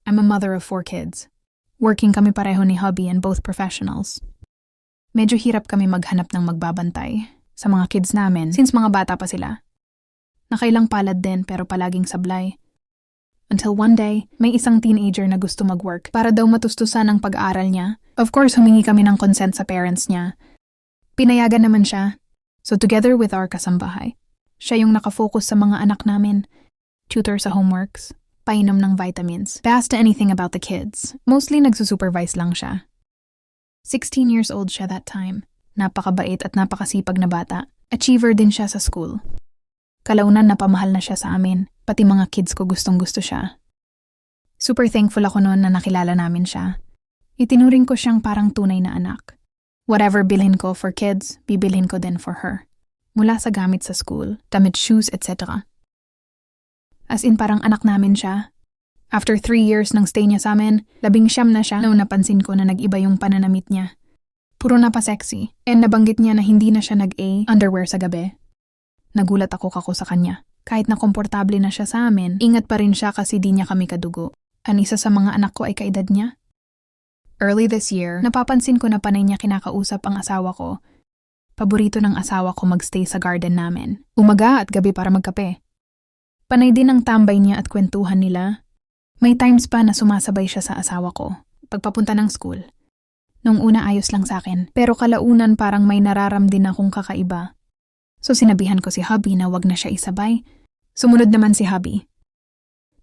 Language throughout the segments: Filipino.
I'm a mother of 4 kids. Working kami pareho ni hubby and both professionals. Medyo hirap kami maghanap ng magbabantay sa mga kids namin since mga bata pa sila. Nakailang palad din pero palaging sablay. Until one day, may isang teenager na gusto mag-work para daw matustusan ang pag-aaral niya. Of course, humingi kami ng consent sa parents niya. Pinayagan naman siya. So together with our kasambahay, siya yung nakafocus sa mga anak namin. Tutor sa homeworks, painom ng vitamins, basta anything about the kids. Mostly nagsusupervise lang siya. 16 years old siya that time. Napakabait at napakasipag na bata. Achiever din siya sa school. Kalaunan napamahal na siya sa amin, pati mga kids ko gustong-gusto siya. Super thankful ako noon na nakilala namin siya. Itinuring ko siyang parang tunay na anak. Whatever bilhin ko for kids, bibilhin ko din for her. Mula sa gamit sa school, damit, shoes, etc. As in parang anak namin siya. After 3 years ng stay niya sa amin, 19 na siya nung napansin ko na nag-iba yung pananamit niya. Puro na pa sexy, and nabanggit niya na hindi na siya nag-a underwear sa gabi. Nagulat ako sa kanya. Kahit na komportable na siya sa amin, ingat pa rin siya kasi di niya kami kadugo. Ang isa sa mga anak ko ay kaedad niya. Early this year, napapansin ko na panay niya kinakausap ang asawa ko. Paborito ng asawa ko magstay sa garden namin. Umaga at gabi para magkape. Panay din ang tambay niya at kwentuhan nila. May times pa na sumasabay siya sa asawa ko. Pagpapunta ng school. Nung una ayos lang sa akin, pero kalaunan parang may nararamdin akong kakaiba. So sinabihan ko si hubby na wag na siya isabay. Sumunod naman si hubby.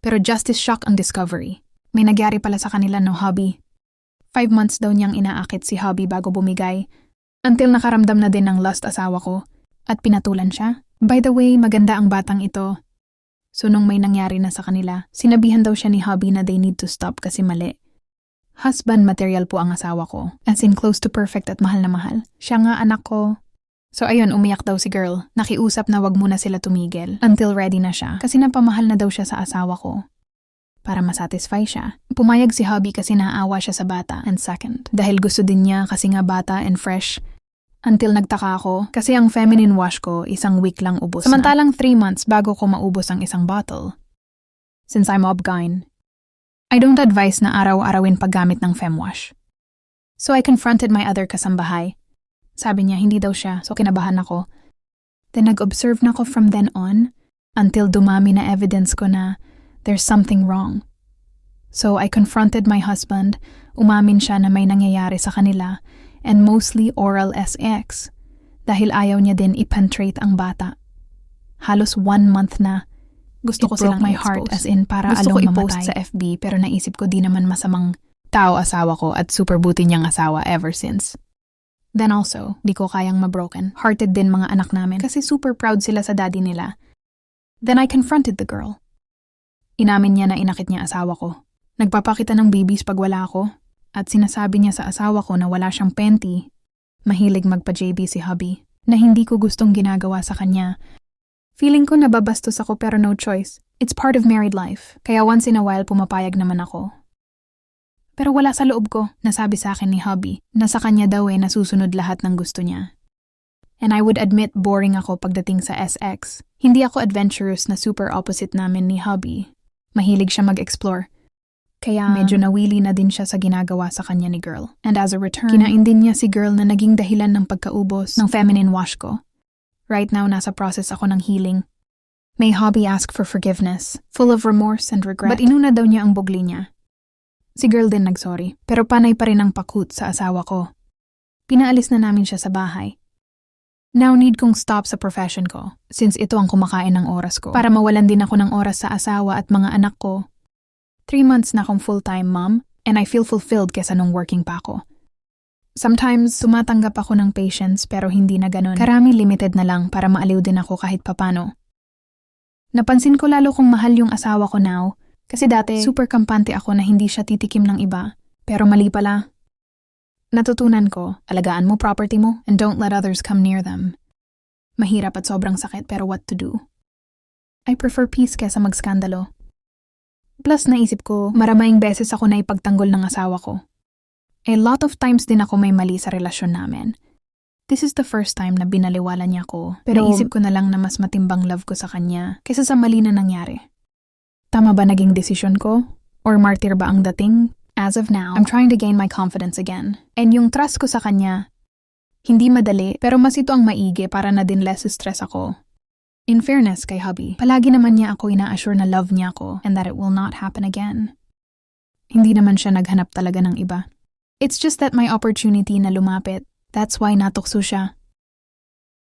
Pero justice shock ang discovery. May nagyari pala sa kanila no hubby. 5 months daw niyang inaakit si hubby bago bumigay. Until nakaramdam na din ng lust asawa ko. At pinatulan siya. By the way, maganda ang batang ito. So nung may nangyari na sa kanila, sinabihan daw siya ni hubby na they need to stop kasi mali. Husband material po ang asawa ko. As in close to perfect at mahal na mahal. Siya nga anak ko. So ayun, umiyak daw si girl. Nakiusap na wag muna sila tumigil until ready na siya kasi napamahal na daw siya sa asawa ko. Para masatisfy siya. Pumayag si hubby kasi naaawa siya sa bata. And second, dahil gusto din niya kasi nga bata and fresh. Until nagtaka ako kasi ang feminine wash ko 1 week lang ubos na. Samantalang 3 months bago ko maubos ang isang bottle. Since I'm obgyn, I don't advise na araw-arawin paggamit ng femwash. So I confronted my other kasambahay. Sabi niya hindi daw siya, so kinabahan ako. Then nag-observe na ako from then on until dumami na evidence ko na there's something wrong. So I confronted my husband, umamin siya na may nangyayari sa kanila and mostly oral sex dahil ayaw niya din i-penetrate ang bata. Halos 1 month na. Gusto ko silang my heart as in para along mamatay. Gusto ko i-post sa FB pero naisip ko di naman masamang tao asawa ko at super buti niyang asawa ever since. Then also, di ko kayang mabroken. Hearted din mga anak namin kasi super proud sila sa daddy nila. Then I confronted the girl. Inamin niya na inakit niya asawa ko. Nagpapakita ng babies pag wala ako. At sinasabi niya sa asawa ko na wala siyang panty. Mahilig magpa-JB si hubby. Na hindi ko gustong ginagawa sa kanya. Feeling ko nababastos ako pero no choice. It's part of married life. Kaya once in a while pumapayag naman ako. Pero wala sa loob ko, nasabi sa akin ni hubby, na sa kanya daw nasusunod lahat ng gusto niya. And I would admit boring ako pagdating sa SX. Hindi ako adventurous na super opposite namin ni hubby. Mahilig siya mag-explore. Kaya medyo nawili na din siya sa ginagawa sa kanya ni girl. And as a return, kinain din niya si girl na naging dahilan ng pagkaubos ng feminine wash ko. Right now, nasa process ako ng healing. May hubby ask for forgiveness, full of remorse and regret. But inuna daw niya ang bugli niya. Si girl din nagsorry, pero panay pa rin ang pakut sa asawa ko. Pinaalis na namin siya sa bahay. Now need kong stop sa profession ko, since ito ang kumakain ng oras ko. Para mawalan din ako ng oras sa asawa at mga anak ko. 3 months na akong full-time mom, and I feel fulfilled kesa nung working pa ako. Sometimes, tumatanggap ako ng patients pero hindi na ganun. Karami limited na lang para maaliw din ako kahit papano. Napansin ko lalo kong mahal yung asawa ko now, kasi dati, super kampante ako na hindi siya titikim ng iba. Pero mali pala. Natutunan ko, alagaan mo property mo and don't let others come near them. Mahirap at sobrang sakit pero what to do? I prefer peace kesa magskandalo. Plus naisip ko, maraming beses ako na ipagtanggol ng asawa ko. A lot of times din ako may mali sa relasyon namin. This is the first time na binaliwala niya ako. Pero naisip ko na lang na mas matimbang love ko sa kanya kaysa sa mali na nangyari. Tama ba naging desisyon ko? Or martyr ba ang dating? As of now, I'm trying to gain my confidence again. And yung trust ko sa kanya, hindi madali, pero mas ito ang maigi para na din less stress ako. In fairness kay hubby, palagi naman niya ako ina-assure na love niya ako and that it will not happen again. Hindi naman siya naghanap talaga ng iba. It's just that may opportunity na lumapit. That's why natukso siya.